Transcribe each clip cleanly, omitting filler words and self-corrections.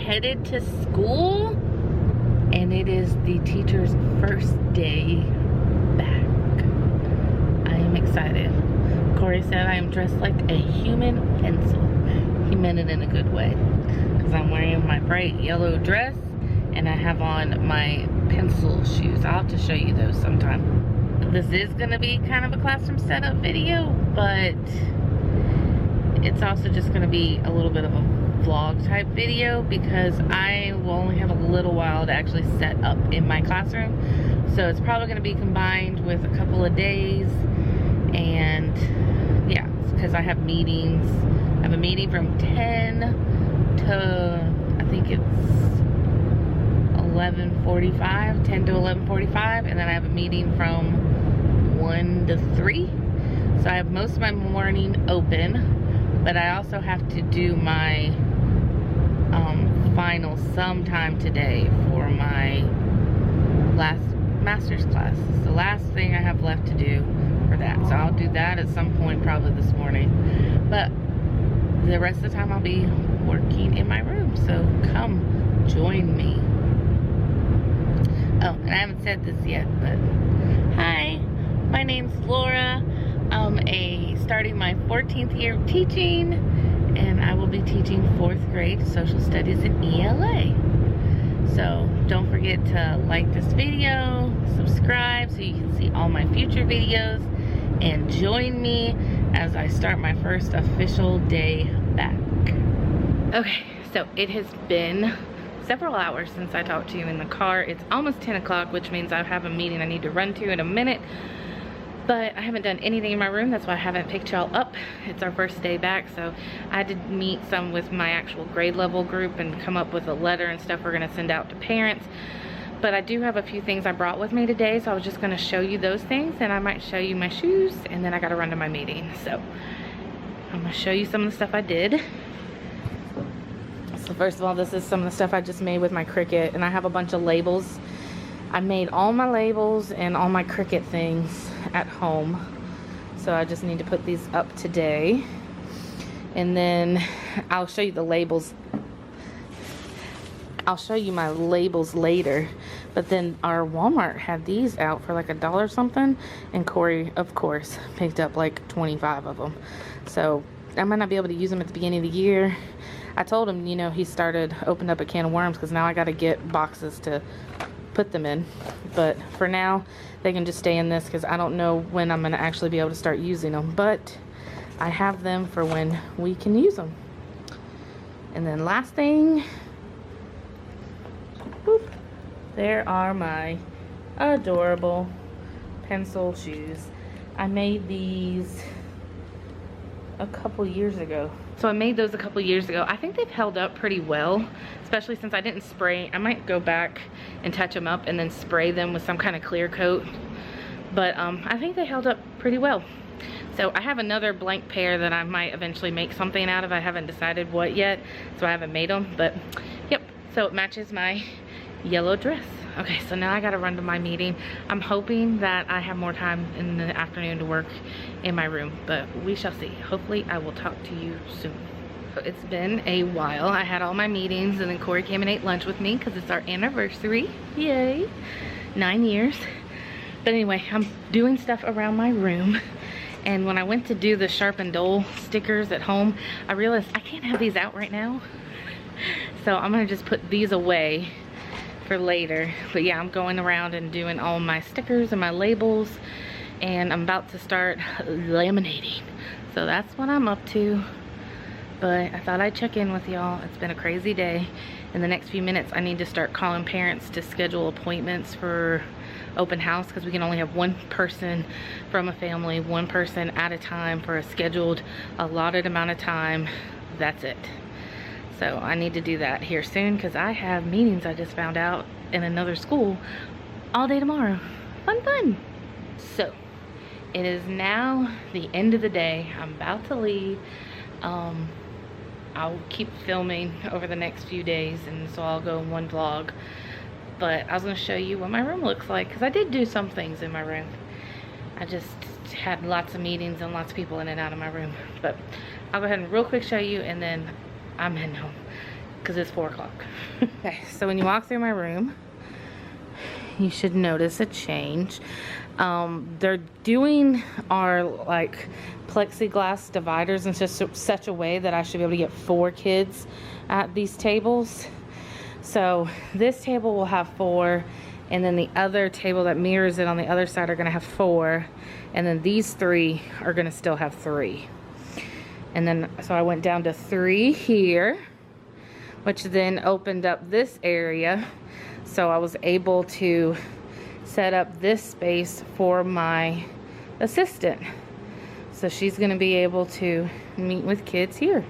headed to school, and it is the teacher's first day back. I am excited. Corey said I am dressed like a human pencil. He meant it in a good way, because I'm wearing my bright yellow dress and I have on my pencil shoes. I'll have to show you those sometime. This is going to be kind of a classroom setup video, but it's also just going to be a little bit of a vlog type video, because I will only have a little while to actually set up in my classroom. So it's probably going to be combined with a couple of days, and yeah, because I have meetings. I have a meeting from 10 to, I think it's 11:45, 10 to 11:45, and then I have a meeting from 1 to 3. So I have most of my morning open, but I also have to do my final sometime today for my last master's class. It's the last thing I have left to do for that. So I'll do that at some point, probably this morning. But the rest of the time I'll be working in my room. So come join me. Oh, and I haven't said this yet, but hi, my name's Laura. I'm starting my 14th year of teaching, and I will be teaching 4th grade social studies in ELA. So don't forget to like this video, subscribe so you can see all my future videos, and join me as I start my first official day back. Okay, so it has been several hours since I talked to you in the car. It's almost 10 o'clock, which means I have a meeting I need to run to in a minute. But I haven't done anything in my room. That's why I haven't picked y'all up. It's our first day back, so I had to meet some with my actual grade level group and come up with a letter and stuff we're gonna send out to parents. But I do have a few things I brought with me today, so I was just gonna show you those things, and I might show you my shoes, and then I gotta run to my meeting. So I'm gonna show you some of the stuff I did. So first of all, this is some of the stuff I just made with my Cricut, and I have a bunch of labels. I made all my labels and all my Cricut things at home, so I just need to put these up today, and then I'll show you the labels. I'll show you my labels later. But then our Walmart had these out for like $1 something, and Corey, of course, picked up like 25 of them. So I might not be able to use them at the beginning of the year. I told him, you know, he opened up a can of worms, because now I got to get boxes to put them in. But for now, they can just stay in this, because I don't know when I'm going to actually be able to start using them. But I have them for when we can use them. And then last thing, whoop, there are my adorable pencil shoes. I made these a couple years ago. So I made those a couple years ago. I think they've held up pretty well, especially since I didn't spray. I might go back and touch them up and then spray them with some kind of clear coat. But I think they held up pretty well. So I have another blank pair that I might eventually make something out of. I haven't decided what yet, so I haven't made them. But yep, so it matches my yellow dress. Okay, so now I gotta run to my meeting. I'm hoping that I have more time in the afternoon to work in my room, but we shall see. Hopefully I will talk to you soon. So it's been a while. I had all my meetings, and then Corey came and ate lunch with me because it's our anniversary. Yay, 9 years. But anyway, I'm doing stuff around my room, and when I went to do the Sharp and Dole stickers at home, I realized I can't have these out right now. So I'm gonna just put these away for later. But yeah, I'm going around and doing all my stickers and my labels, and I'm about to start laminating. So that's what I'm up to. But I thought I'd check in with y'all. It's been a crazy day. In the next few minutes, I need to start calling parents to schedule appointments for open house, because we can only have one person from a family, one person at a time for a scheduled allotted amount of time. That's it. So I need to do that here soon, because I have meetings I just found out in another school all day tomorrow. Fun, fun. So it is now the end of the day. I'm about to leave. I'll keep filming over the next few days, and so I'll go in one vlog. But I was going to show you what my room looks like, because I did do some things in my room. I just had lots of meetings and lots of people in and out of my room. But I'll go ahead and real quick show you, and then I'm heading home. because it's 4 o'clock. Okay, so when you walk through my room, you should notice a change. They're doing our like plexiglass dividers in such a way that I should be able to get 4 kids at these tables. So this table will have 4, and then the other table that mirrors it on the other side are gonna have 4, and then these 3 are gonna still have 3. And then, so I went down to 3 here, which then opened up this area. So I was able to set up this space for my assistant. So she's gonna be able to meet with kids here.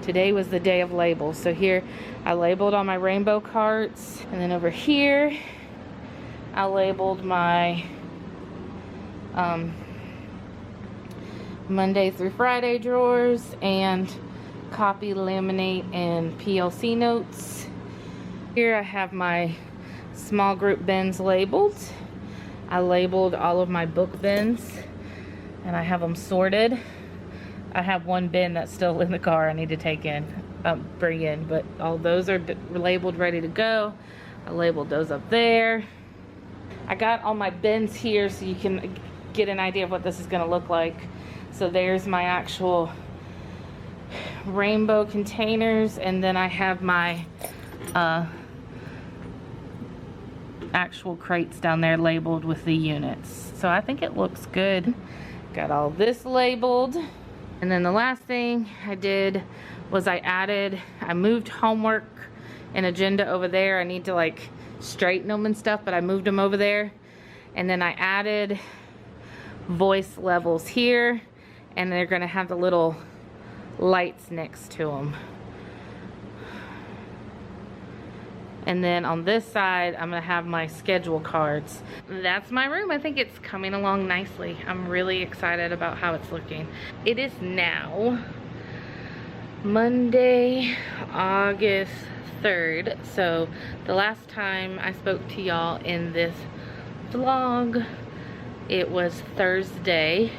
Today was the day of labels. So here I labeled all my rainbow carts, and then over here I labeled my Monday through Friday drawers and copy, laminate, and PLC notes. Here I have my small group bins labeled. I labeled all of my book bins and I have them sorted. I have one bin that's still in the car I need to take in, bring in, but all those are labeled, ready to go. I labeled those up there. I got all my bins here so you can get an idea of what this is gonna look like. So there's my actual rainbow containers, and then I have my actual crates down there labeled with the units. So I think it looks good. Got all this labeled. And then the last thing I did was I moved homework and agenda over there. I need to like straighten them and stuff, but I moved them over there. And then I added voice levels here, and they're gonna have the little lights next to them. And then on this side, I'm gonna have my schedule cards. That's my room. I think it's coming along nicely. I'm really excited about how it's looking. It is now Monday, August 3rd. So the last time I spoke to y'all in this vlog, it was Thursday.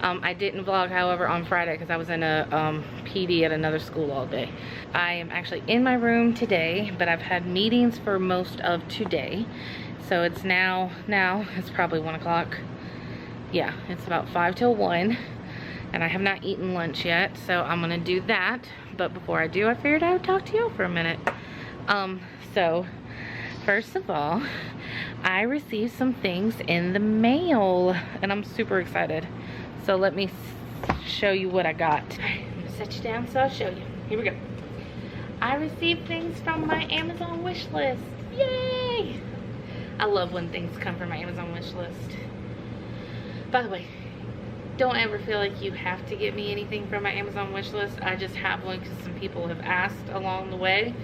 I didn't vlog, however, on Friday because I was in a PD at another school all day. I am actually in my room today, but I've had meetings for most of today. So it's now it's probably 1 o'clock. Yeah, it's about 5 till 1, and I have not eaten lunch yet, so I'm gonna do that. But before I do, I figured I would talk to y'all for a minute. So first of all, I received some things in the mail, and I'm super excited. So let me show you what I got. All right, I'm gonna set you down so I'll show you. Here we go. I received things from my Amazon wish list. Yay! I love when things come from my Amazon wish list. By the way, don't ever feel like you have to get me anything from my Amazon wish list. I just have one because some people have asked along the way.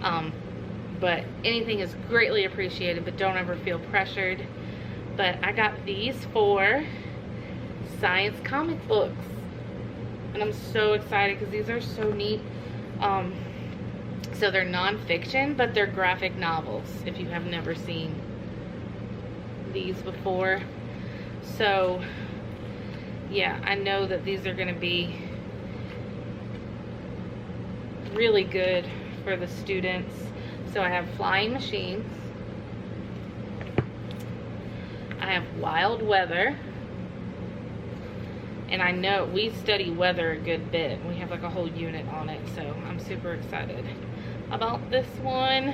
But anything is greatly appreciated, but don't ever feel pressured. But I got these for science comic books, and I'm so excited because these are so neat. So they're non-fiction, but they're graphic novels, if you have never seen these before. So yeah, I know that these are going to be really good for the students. So I have flying machines, I have wild weather, and I know we study weather a good bit. We have like a whole unit on it, so I'm super excited about this one.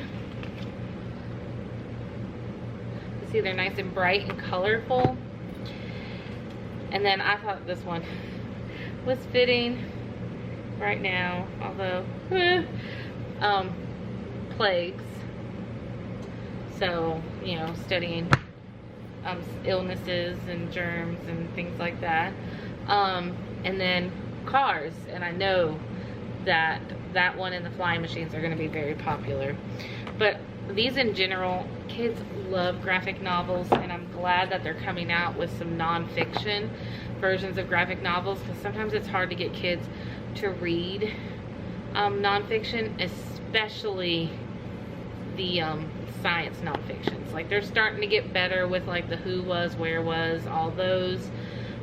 You see, they're nice and bright and colorful. And then I thought this one was fitting right now, although plagues. So, you know, studying illnesses and germs and things like that. And then cars, and I know that that one and the flying machines are going to be very popular. But these in general, kids love graphic novels, and I'm glad that they're coming out with some non-fiction versions of graphic novels, because sometimes it's hard to get kids to read non-fiction, especially the science non-fictions. Like, they're starting to get better with like the who was, where was, all those,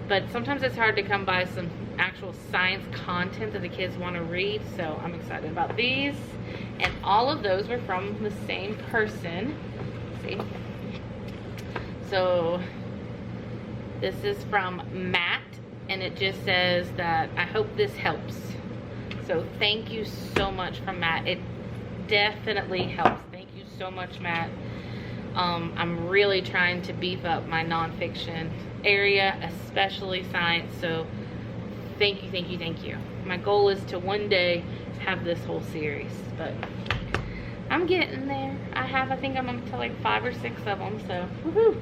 but sometimes it's hard to come by some actual science content that the kids want to read, so I'm excited about these. And all of those were from the same person. See? So this is from Matt, and it just says that I hope this helps. So thank you so much from Matt. It definitely helps. Thank you so much, Matt. I'm really trying to beef up my nonfiction area, especially science, so thank you, thank you, thank you. My goal is to one day have this whole series, but I'm getting there. I think I'm up to like 5 or 6 of them, so woohoo.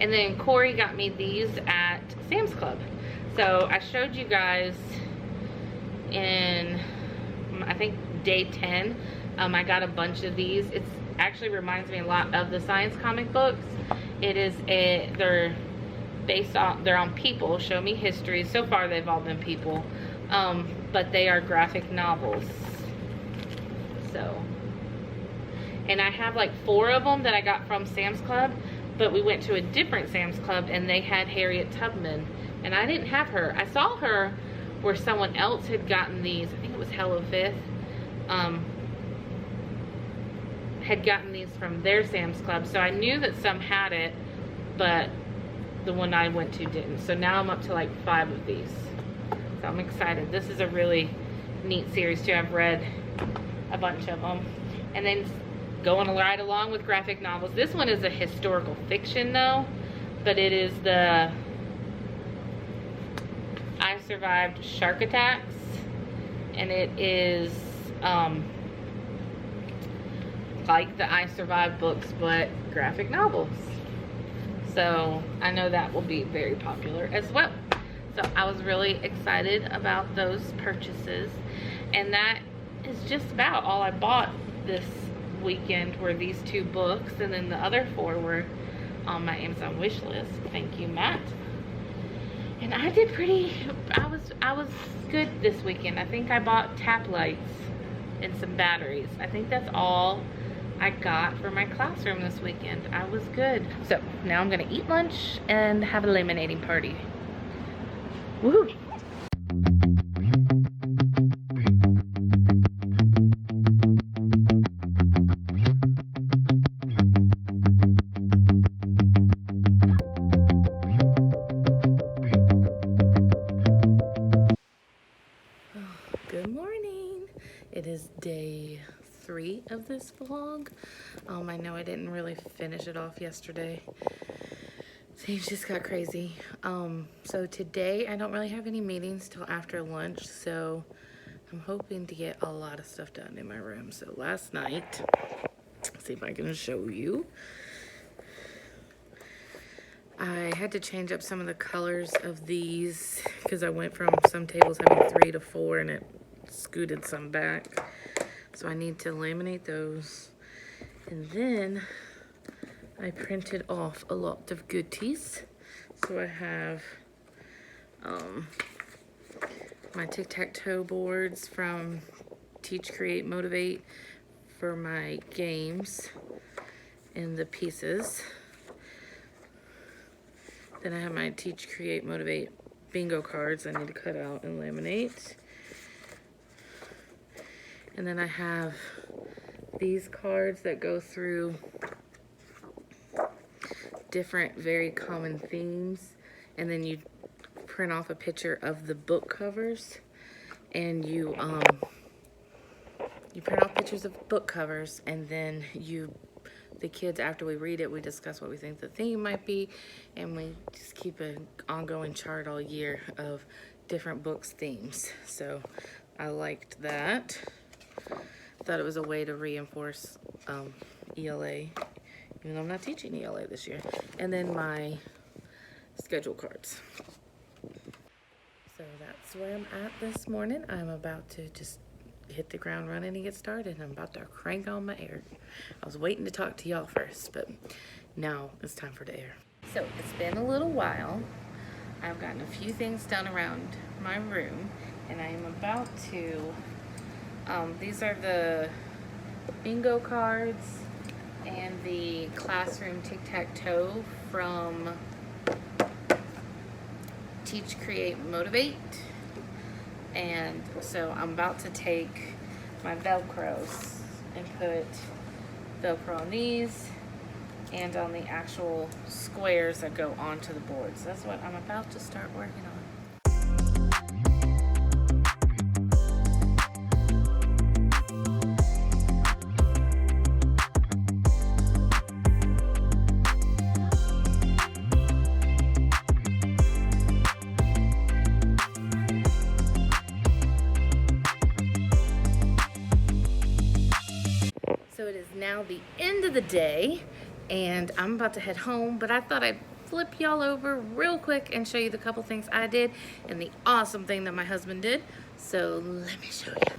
And then Corey got me these at Sam's Club. So I showed you guys in, I think, day 10. I got a bunch of these. It's actually reminds me a lot of the science comic books. They're on people. Show me history. So far they've all been people, but they are graphic novels. So, and I have like 4 of them that I got from Sam's Club, but we went to a different Sam's Club and they had Harriet Tubman, and I didn't have her. I saw her where someone else had gotten these. I think it was Hello Fifth. Had gotten these from their Sam's Club, so I knew that some had it, but the one I went to didn't. So now I'm up to like 5 of these, so I'm excited. This is a really neat series too. I've read a bunch of them. And then going right along with graphic novels, this one is a historical fiction though, but it is the I Survived Shark Attacks, and it is like the I Survived books, but graphic novels. So I know that will be very popular as well. So I was really excited about those purchases. And that is just about all I bought this weekend, were these 2 books, and then the other 4 were on my Amazon wish list. Thank you, Matt. And I did I was good this weekend. I think I bought tap lights and some batteries. I think that's all I got for my classroom this weekend. I was good. So now I'm gonna eat lunch and have a laminating party. Woohoo! Good morning. It is day 3 of this vlog. I know I didn't really finish it off yesterday. Things just got crazy. So today I don't really have any meetings till after lunch, so I'm hoping to get a lot of stuff done in my room. So last night, let's see if I can show you. I had to change up some of the colors of these because I went from some tables having 3 to 4 and it scooted some back. So I need to laminate those. And then I printed off a lot of goodies. So I have my tic-tac-toe boards from Teach, Create, Motivate for my games and the pieces. Then I have my Teach, Create, Motivate bingo cards I need to cut out and laminate. And then I have these cards that go through different, very common themes. And then you print off a picture of the book covers. And you print off pictures of book covers, and then the kids, after we read it, we discuss what we think the theme might be, and we just keep an ongoing chart all year of different books' themes. So I liked that. Thought it was a way to reinforce ELA, even though I'm not teaching ELA this year. And then my schedule cards. So that's where I'm at this morning. I'm about to just hit the ground running and get started. I'm about to crank on my air. I was waiting to talk to y'all first, but now it's time for the air. So it's been a little while. I've gotten a few things done around my room, and I am about to, these are the bingo cards and the classroom tic-tac-toe from Teach, Create, Motivate. And so I'm about to take my Velcros and put Velcro on these and on the actual squares that go onto the board. So that's what I'm about to start working on. So it is now the end of the day and I'm about to head home, but I thought I'd flip y'all over real quick and show you the couple things I did and the awesome thing that my husband did. So let me show you.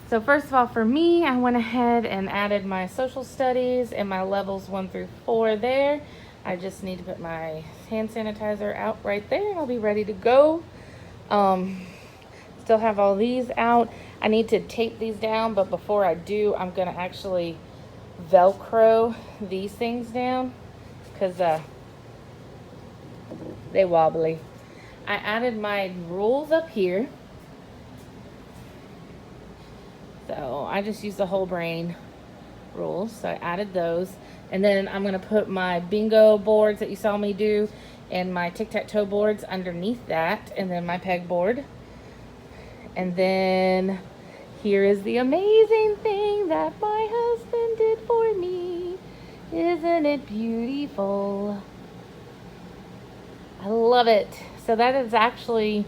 So first of all, for me, I went ahead and added my social studies and my levels 1 through 4 there. I just need to put my hand sanitizer out right there and I'll be ready to go. Still have all these out. I need to tape these down, but before I do, I'm gonna actually Velcro these things down because they wobbly. I added my rules up here. So I just used the whole brain rules. So I added those. And then I'm gonna put my bingo boards that you saw me do and my tic-tac-toe boards underneath that, and then my pegboard. And then here is the amazing thing that my husband did for me. Isn't it beautiful? I love it. So that is actually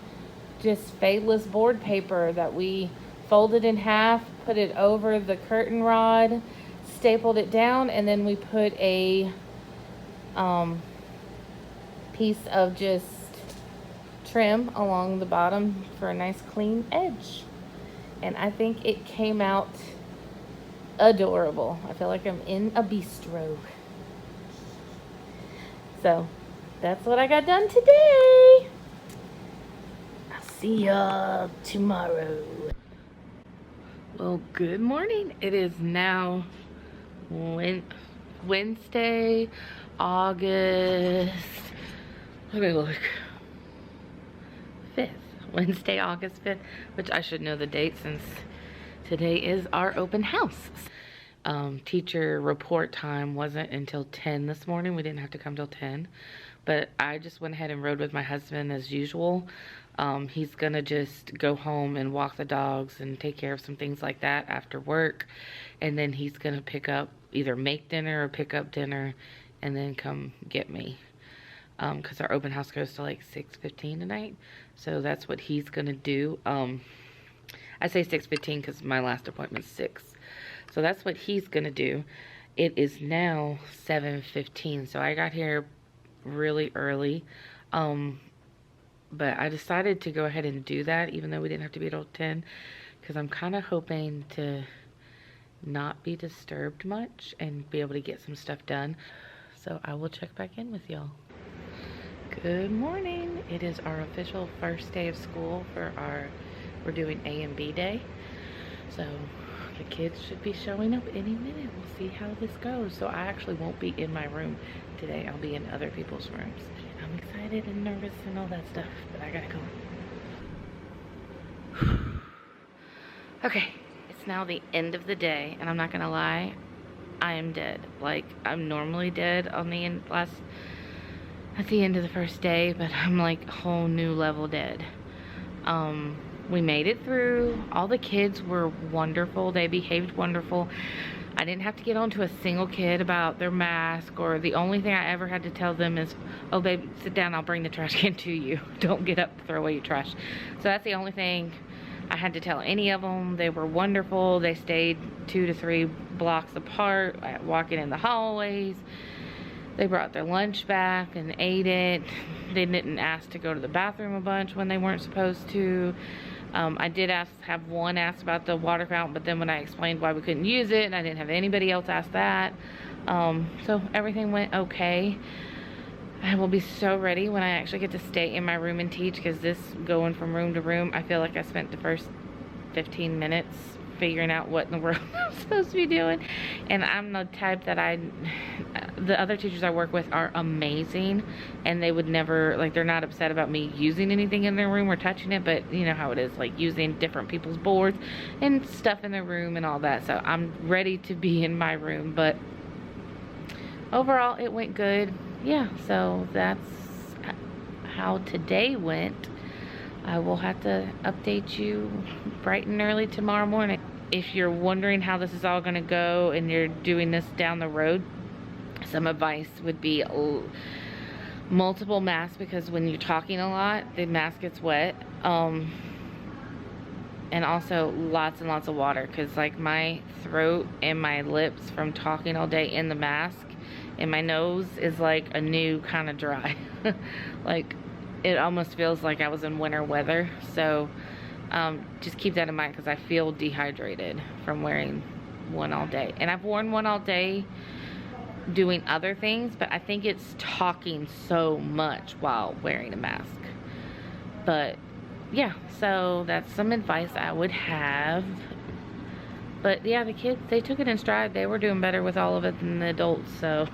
just fadeless board paper that we folded in half, put it over the curtain rod, stapled it down, and then we put a piece of just trim along the bottom for a nice clean edge. And I think it came out adorable. I feel like I'm in a bistro. So that's what I got done today. I'll see y'all tomorrow. Well, good morning. It is now Wednesday, August, let me look, 5th. Wednesday, August 5th, which I should know the date since today is our open house. Teacher report time wasn't until 10 this morning. We didn't have to come till 10, but I just went ahead and rode with my husband as usual. He's gonna just go home and walk the dogs and take care of some things like that after work, and then he's gonna pick up, either make dinner or pick up dinner and then come get me. Because our open house goes to like 6:15 tonight, so that's what he's gonna do. I say 6:15 because my last appointment's 6, so that's what he's gonna do. It is now 7:15, so I got here really early, but I decided to go ahead and do that even though we didn't have to be till 10, because I'm kind of hoping to not be disturbed much and be able to get some stuff done. So I will check back in with y'all. Good morning. It is our official first day of school for we're doing A and B day. So the kids should be showing up any minute. We'll see how this goes. So I actually won't be in my room today. I'll be in other people's rooms. I'm excited and nervous and all that stuff, but I gotta go. Okay, it's now the end of the day, and I'm not gonna lie, I am dead. Like, I'm normally dead on the end at the end of the first day, but I'm like a whole new level dead. We made it through. All the kids were wonderful. They behaved wonderful. I didn't have to get on to a single kid about their mask, or the only thing I ever had to tell them is, oh baby, sit down, I'll bring the trash can to you. Don't get up to throw away your trash. So that's the only thing I had to tell any of them. They were wonderful. They stayed 2 to 3 blocks apart, walking in the hallways. They brought their lunch back and ate it. They didn't ask to go to the bathroom a bunch when they weren't supposed to. I did have one ask about the water fountain, but then when I explained why we couldn't use it, and I didn't have anybody else ask that. So everything went okay. I will be so ready when I actually get to stay in my room and teach, because this going from room to room, I feel like I spent the first 15 minutes figuring out what in the world I'm supposed to be doing. And I'm the type that the other teachers I work with are amazing, and they would never, like, they're not upset about me using anything in their room or touching it, but you know how it is, like using different people's boards and stuff in their room and all that. So I'm ready to be in my room, but overall it went good. Yeah, so that's how today went. I will have to update you bright and early tomorrow morning. If you're wondering how this is all gonna go and you're doing this down the road, some advice would be multiple masks, because when you're talking a lot, the mask gets wet. And also lots and lots of water, because like my throat and my lips from talking all day in the mask, and my nose is like a new kind of dry. Like it almost feels like I was in winter weather. So just keep that in mind, because I feel dehydrated from wearing one all day. And I've worn one all day doing other things, but I think it's talking so much while wearing a mask. But yeah, so that's some advice I would have. But yeah, the kids, they took it in stride. They were doing better with all of it than the adults, so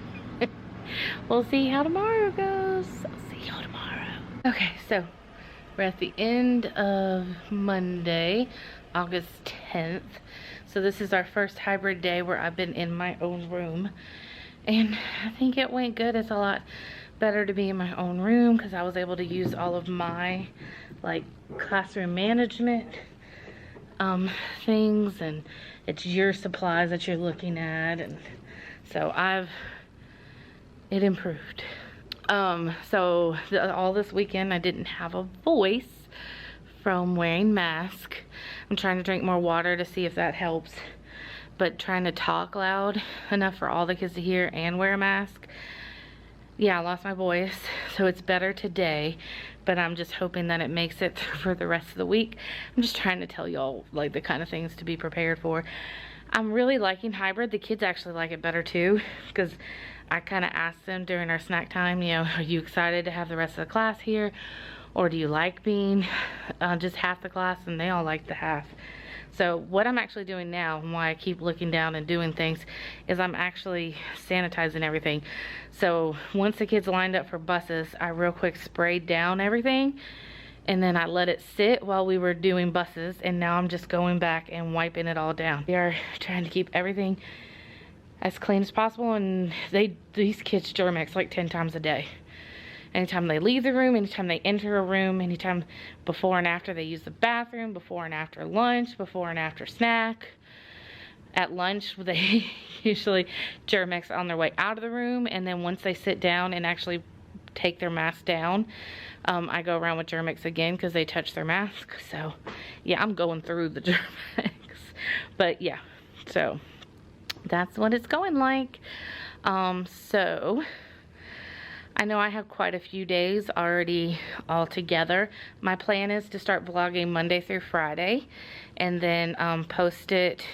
we'll see how tomorrow goes. I'll see you tomorrow. Okay, so we're at the end of Monday, August 10th. So this is our first hybrid day where I've been in my own room, and I think it went good. It's a lot better to be in my own room, because I was able to use all of my like classroom management things, and it's your supplies that you're looking at, and so it improved. So all this weekend I didn't have a voice from wearing mask. I'm trying to drink more water to see if that helps, but trying to talk loud enough for all the kids to hear and wear a mask. Yeah, I lost my voice, so it's better today, but I'm just hoping that it makes it for the rest of the week. I'm just trying to tell y'all like the kind of things to be prepared for. I'm really liking hybrid. The kids actually like it better too, because I kind of asked them during our snack time, you know, are you excited to have the rest of the class here, or do you like being just half the class? And they all like the half. So what I'm actually doing now, and why I keep looking down and doing things, is I'm actually sanitizing everything. So once the kids lined up for buses, I real quick sprayed down everything, and then I let it sit while we were doing buses, and now I'm just going back and wiping it all down. We are trying to keep everything as clean as possible, and these kids Germex like 10 times a day. Anytime they leave the room, anytime they enter a room, anytime before and after they use the bathroom, before and after lunch, before and after snack. At lunch, they usually Germex on their way out of the room, and then once they sit down and actually take their mask down, I go around with Germex again, because they touch their mask. So yeah, I'm going through the Germex. But yeah, so that's what it's going like. So I know I have quite a few days already all together. My plan is to start vlogging Monday through Friday, and then post it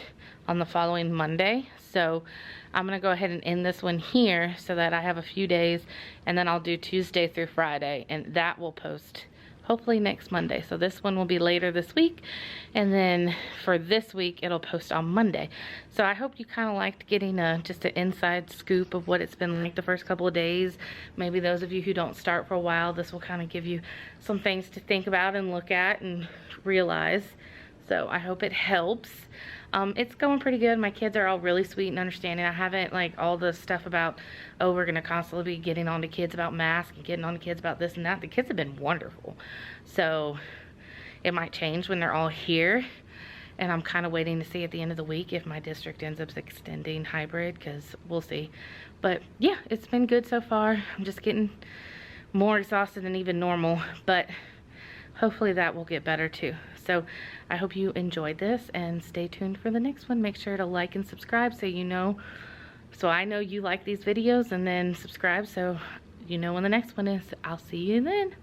on the following Monday. So I'm gonna go ahead and end this one here so that I have a few days, and then I'll do Tuesday through Friday, and that will post hopefully next Monday. So this one will be later this week, and then for this week it'll post on Monday. So I hope you kind of liked getting just an inside scoop of what it's been like the first couple of days. Maybe those of you who don't start for a while, this will kind of give you some things to think about and look at and realize. So I hope it helps. It's going pretty good. My kids are all really sweet and understanding. I haven't like all the stuff about, oh, we're gonna constantly be getting on to kids about masks and getting on to kids about this and that. The kids have been wonderful. So it might change when they're all here. And I'm kind of waiting to see at the end of the week if my district ends up extending hybrid, because we'll see. But yeah, it's been good so far. I'm just getting more exhausted than even normal, but hopefully that will get better too. So I hope you enjoyed this, and stay tuned for the next one. Make sure to like and subscribe so you know, so I know you like these videos, and then subscribe so you know when the next one is. I'll see you then.